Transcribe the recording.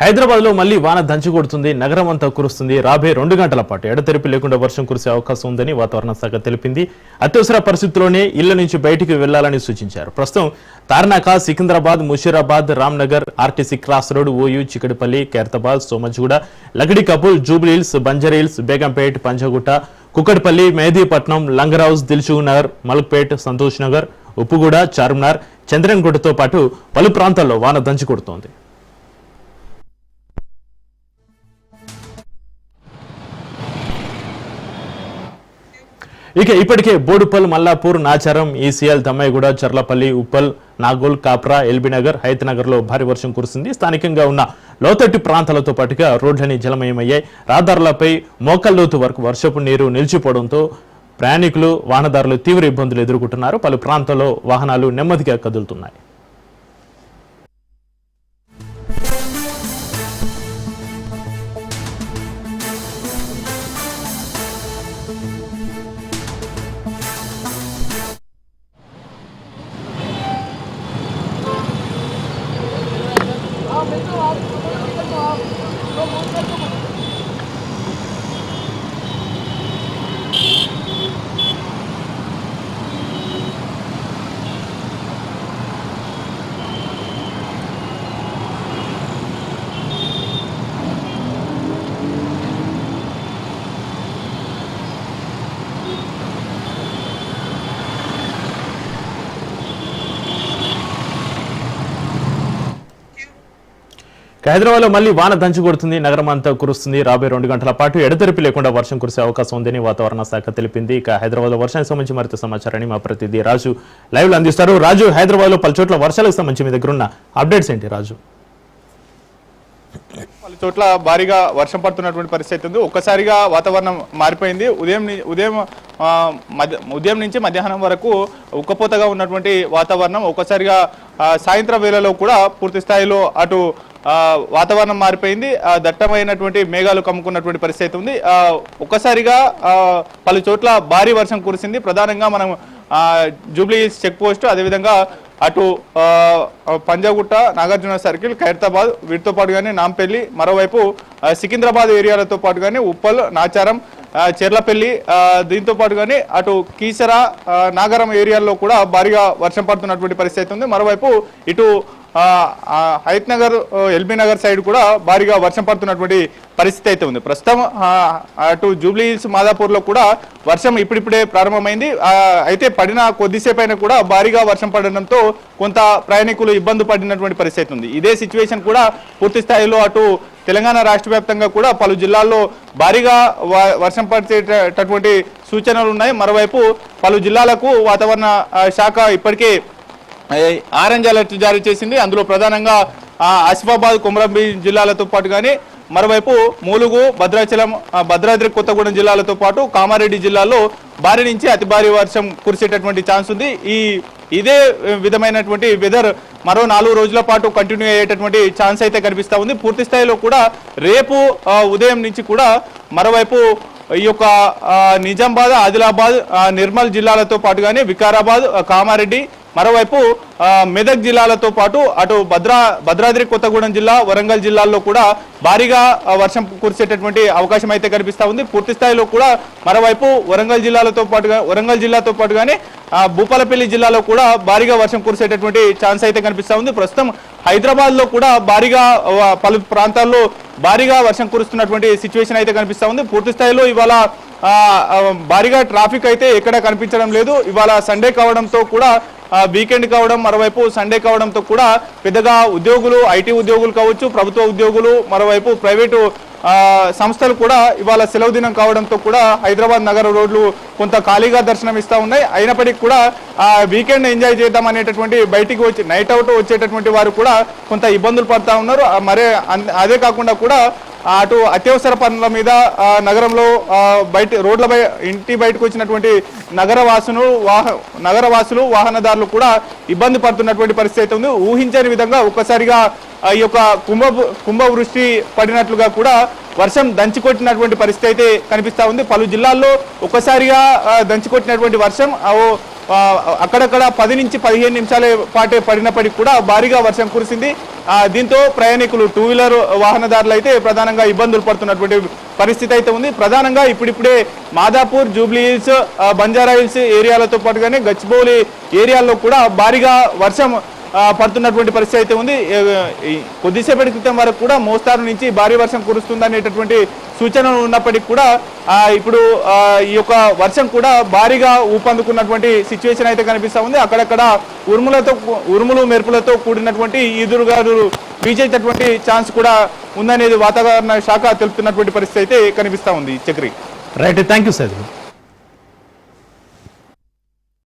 హైదరాబాద్ లో మళ్లీ వాన దంచి కొడుతుంది. నగరం అంతా కురుస్తుంది. రాబోయే 2 గంటల పాటు ఎడతెరిపి లేకుండా వర్షం కురిసే అవకాశం ఉందని వాతావరణ శాఖ తెలిపింది. అత్యవసర పరిస్థితుల్లోనే ఇళ్ల నుంచి బయటికి వెళ్లాలని సూచించారు. ప్రస్తుతం Tarnaka, Secunderabad, Musheerabad, Ramnagar, RTC cross road, OU, Chikkadpally, Khairatabad, Somajiguda, Lakdikapul, Jubilee Hills, Banjara Hills, Begumpet, Panjagutta, Kukatpally, Mehdipatnam, Langar Houz, Dilsukhnagar, Malakpet, Santoshnagar, Uppuguda, Charminar, చంద్రన్గుట్టతో పాటు పలు ప్రాంతాల్లో వాన దంచి కొడుతోంది. ఇక ఇప్పటికే బోడుపల్, మల్లాపూర్, నాచారం, ఈసీఎల్, దమ్మాయిగూడ, చర్లపల్లి, ఉప్పల్, నాగోల్, కాప్రా, ఎల్బీనగర్, హైతనగర్ లో భారీ వర్షం కురిసింది. స్థానికంగా ఉన్న లోతట్టు ప్రాంతాలతో పాటుగా రోడ్లని జలమయమయ్యాయి. రహదారులపై మోకాల్లోతు వరకు వర్షపు నీరు నిలిచిపోవడంతో ప్రయాణికులు, వాహనదారులు తీవ్ర ఇబ్బందులు ఎదుర్కొంటున్నారు. పలు ప్రాంతాల్లో వాహనాలు నెమ్మదిగా కదులుతున్నాయి. హైదరాబాద్ లో మళ్లీ వాన దంచి కొడుతుంది. నగరం అంతా కురుస్తుంది. రాబోయే 2 గంటల పాటు ఎడతెరిపి లేకుండా వర్షం కురిసే అవకాశం ఉందని వాతావరణ శాఖ తెలిపింది. ఇక హైదరాబాద్ లో వర్షానికి సంబంధించి మరింత సమాచారాన్ని మా ప్రతినిధి రాజు లైవ్ లో అందిస్తారు. రాజు, హైదరాబాద్ లో పలు చోట్ల వర్షాలకు సంబంధించి మీ దగ్గర ఉన్న అప్డేట్స్ ఏంటి రాజు? పలు చోట్ల భారీగా వర్షం పడుతున్నటువంటి పరిస్థితి ఉంది. ఒక్కసారిగా వాతావరణం మారిపోయింది. ఉదయం నుంచి మధ్యాహ్నం వరకు ఉక్కపోతగా ఉన్నటువంటి వాతావరణం ఒక్కసారిగా సాయంత్రం వేళలో కూడా పూర్తి స్థాయిలో అటు వాతావరణం మారిపోయింది. దట్టమైనటువంటి మేఘాలు కమ్ముకున్నటువంటి పరిస్థితి ఉంది. ఒక్కసారిగా పలు చోట్ల భారీ వర్షం కురిసింది. ప్రధానంగా మనం జూబ్లీహిల్స్ చెక్ పోస్ట్, అదేవిధంగా అటు పంజాగుట్ట, నాగార్జున సర్కిల్, ఖైరతాబాద్, వీటితో పాటు కానీ నాంపల్లి, మరోవైపు సికింద్రాబాద్ ఏరియాలతో పాటు కానీ ఉప్పల్, నాచారం, చెర్లపల్లి, దీంతో పాటు కానీ అటు కీసర, నాగరం ఏరియాల్లో కూడా భారీగా వర్షం పడుతున్నటువంటి పరిస్థితి ఉంది. మరోవైపు ఇటు హైతనగర్, ఎల్బీ నగర్ సైడ్ కూడా భారీగా వర్షం పడుతున్నటువంటి పరిస్థితి అయితే ఉంది. ప్రస్తుతం అటు జూబ్లీహిల్స్, మాదాపూర్లో కూడా వర్షం ఇప్పుడిప్పుడే ప్రారంభమైంది. అయితే పడిన కొద్దిసేపు అయినా కూడా భారీగా వర్షం పడడంతో కొంత ప్రయాణికులు ఇబ్బంది పడినటువంటి పరిస్థితి ఉంది. ఇదే సిచ్యువేషన్ కూడా పూర్తి స్థాయిలో అటు తెలంగాణ రాష్ట్ర వ్యాప్తంగా కూడా పలు జిల్లాల్లో భారీగా వర్షం పడేటటువంటి సూచనలు ఉన్నాయి. మరోవైపు పలు జిల్లాలకు వాతావరణ శాఖ ఇప్పటికే ఆరెంజ్ అలర్ట్ జారీ చేసింది. అందులో ప్రధానంగా ఆసిఫాబాద్, కొమరంభీం జిల్లాలతో పాటు కానీ మరోవైపు మూలుగు, భద్రాచలం, భద్రాద్రి కొత్తగూడెం జిల్లాలతో పాటు కామారెడ్డి జిల్లాలో భారీ నుంచి అతి భారీ వర్షం కురిసేటటువంటి ఛాన్స్ ఉంది. ఇదే విధమైనటువంటి వెదర్ మరో 4 రోజుల పాటు కంటిన్యూ అయ్యేటటువంటి ఛాన్స్ అయితే కనిపిస్తూ ఉంది. పూర్తి స్థాయిలో కూడా రేపు ఉదయం నుంచి కూడా మరోవైపు ఈ యొక్క నిజామాబాద్, ఆదిలాబాద్, నిర్మల్ జిల్లాలతో పాటు కానీ వికారాబాద్, కామారెడ్డి, మరోవైపు మెదక్ జిల్లాలతో పాటు అటు భద్రాద్రి కొత్తగూడెం జిల్లా, వరంగల్ జిల్లాల్లో కూడా భారీగా వర్షం కురిసేటటువంటి అవకాశం అయితే కనిపిస్తూ ఉంది. పూర్తి స్థాయిలో కూడా మరోవైపు వరంగల్ జిల్లాతో పాటు కానీ భూపాలపల్లి జిల్లాలో కూడా భారీగా వర్షం కురిసేటటువంటి ఛాన్స్ అయితే కనిపిస్తూ ఉంది. ప్రస్తుతం హైదరాబాద్ లో కూడా భారీగా పలు ప్రాంతాల్లో భారీగా వర్షం కురుస్తున్నటువంటి సిచ్యువేషన్ అయితే కనిపిస్తూ ఉంది. పూర్తి స్థాయిలో ఇవాళ భారీగా ట్రాఫిక్ అయితే ఎక్కడ కనిపించడం లేదు. ఇవాళ సండే కావడంతో కూడా వీకెండ్ కావడం, మరోవైపు సండే కావడంతో కూడా పెద్దగా ఉద్యోగులు, ఐటీ ఉద్యోగులు కావచ్చు, ప్రభుత్వ ఉద్యోగులు, మరోవైపు ప్రైవేటు సంస్థలు కూడా ఇవాళ సెలవు దినం కావడంతో కూడా హైదరాబాద్ నగర రోడ్లు కొంత ఖాళీగా దర్శనం ఇస్తూ ఉన్నాయి. అయినప్పటికీ కూడా వీకెండ్ ఎంజాయ్ చేద్దాం అనేటటువంటి బయటికి వచ్చి నైట్ అవుట్ వచ్చేటటువంటి వారు కూడా కొంత ఇబ్బందులు పడుతూ ఉన్నారు. మరే అదే కాకుండా కూడా అటు అత్యవసర పనుల మీద నగరంలో రోడ్లపై ఇంటి బయటకు వచ్చినటువంటి నగరవాసులు, వాహనదారులు కూడా ఇబ్బంది పడుతున్నటువంటి పరిస్థితి ఉంది. ఊహించని విధంగా ఒక్కసారిగా ఈ యొక్క కుంభవృష్టి పడినట్లుగా కూడా వర్షం దంచికొట్టినటువంటి పరిస్థితి అయితే కనిపిస్తూ ఉంది. పలు జిల్లాల్లో ఒక్కసారిగా దంచికొట్టినటువంటి వర్షం అక్కడక్కడ 10 నుంచి 15 నిమిషాల పాటే పడినప్పటికీ కూడా భారీగా వర్షం కురిసింది. దీంతో ప్రయాణికులు 2 వీలర్ వాహనదారులు అయితే ప్రధానంగా ఇబ్బందులు పడుతున్నటువంటి పరిస్థితి అయితే ఉంది. ప్రధానంగా ఇప్పుడిప్పుడే మాదాపూర్, జూబ్లీ హిల్స్, బంజారా హిల్స్ ఏరియాలతో పాటుగానే గచ్చిబౌలి ఏరియాల్లో కూడా భారీగా వర్షం పడుతున్నటువంటి పరిస్థితి అయితే ఉంది. కొద్దిసేపటి క్రితం వరకు కూడా మోస్తారు నుంచి భారీ వర్షం కురుస్తుందనేటటువంటి సూచనలు ఉన్నప్పటికీ కూడా ఇప్పుడు ఈ యొక్క వర్షం కూడా భారీగా ఊపందుకున్నటువంటి సిచ్యువేషన్ అయితే కనిపిస్తూ ఉంది. అక్కడక్కడ ఉరుములు మెరుపులతో కూడినటువంటి ఈదురుగాలు వీచేటటువంటి ఛాన్స్ కూడా ఉందనేది వాతావరణ శాఖ తెలుపుతున్నటువంటి పరిస్థితి అయితే కనిపిస్తూ ఉంది. Chakri right, thank you Saidulu.